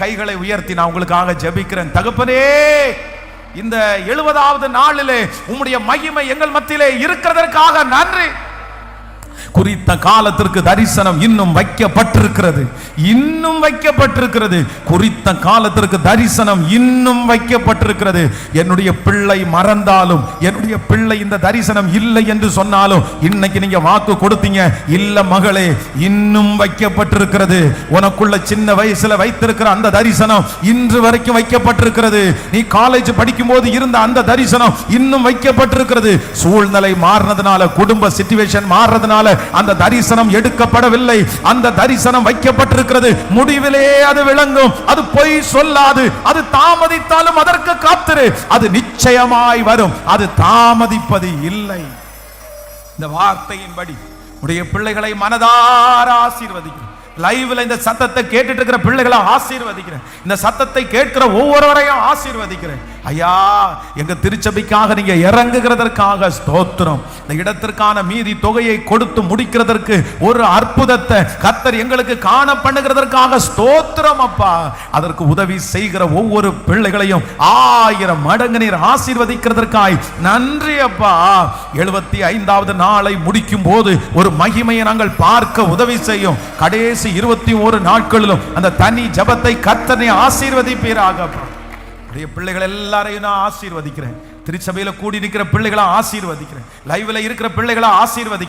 கைகளை உயர்த்தி நான் உங்களுக்காக ஜெபிக்கிறேன். தகப்பனே, இந்த 70வது நாளிலே உம்முடைய மகிமை எங்கள் மத்தியிலே இருக்கிறதற்காக நன்றி. குறித்த காலத்திற்கு தரிசனம் இன்னும் வைக்கப்பட்டிருக்கிறது, இன்னும் வைக்கப்பட்டிருக்கிறது. குறித்த காலத்திற்கு தரிசனம் இன்னும் வைக்கப்பட்டிருக்கிறது. என்னுடைய பிள்ளை மறந்தாலும், என்னுடைய பிள்ளை இந்த தரிசனம் இல்லை என்று சொன்னாலும், இன்னைக்கு நீங்க வாக்கு கொடுத்தீங்க, இல்ல மகளே, இன்னும் வைக்கப்பட்டிருக்கிறது. உனக்குள்ள சின்ன வயசுல வைத்திருக்கிற அந்த தரிசனம் இன்று வரைக்கும் வைக்கப்பட்டிருக்கிறது. நீ காலேஜ் படிக்கும் போது இருந்த அந்த தரிசனம் இன்னும் வைக்கப்பட்டிருக்கிறது. சூழ்நிலை மாறினதுனால, குடும்ப சிச்சுவேஷன் மாறினதுனால அந்த தரிசனம் எடுக்கப்படவில்லை. அந்த தரிசனம் வைக்கப்பட்டிருக்கிறது. முடிவிலே அது விளங்கும். அது பொய் சொல்லாது. அது தாமதித்தாலும் அதற்கு காத்திரு, அது நிச்சயமாய் வரும். அது தாமதிப்பது இல்லை. இந்த வார்த்தையின்படி உடைய பிள்ளைகளை மனதார ஆசீர்வதிக்கிறேன். லைவ்ல இந்த சத்தத்தை கேட்டுட்டு இருக்கிற பிள்ளைகளை ஆசீர்வதிக்கிறேன். இந்த சத்தத்தை கேட்கிற ஒவ்வொருவரையும் ஆசீர்வதிக்கிறேன். ஐயா, எங்க திருச்சபைக்காக நீங்க இறங்குகிறதற்காக ஸ்தோத்திரம். இந்த இடத்திற்கான மீதி தொகையை கொடுத்து முடிக்கிறதற்கு ஒரு அற்புதத்தை கர்த்தர் எங்களுக்கு காண பண்ணுகிறதற்காக ஸ்தோத்திரம் அப்பா. அதற்கு உதவி செய்கிற ஒவ்வொரு பிள்ளைகளையும் 1000 மடங்கு நீர் ஆசீர்வதிக்கிறதற்காய் நன்றி அப்பா. 75வது நாளை முடிக்கும் போது ஒரு மகிமையை நாங்கள் பார்க்க உதவி செய்யும். கடைசி 21 நாட்களிலும் அந்த தனி ஜபத்தை கர்த்தரை ஆசீர்வதிப்பீராக. பிள்ளைகள் எல்லாரையும் நான் ஆசீர்வதிக்கிறேன். திருச்சபையில கூடி நிற்கிற பிள்ளைகளை ஆசீர்வதிக்கிறேன். லைவ்ல இருக்கிற பிள்ளைகளை ஆசீர்வதிக்கிறேன்.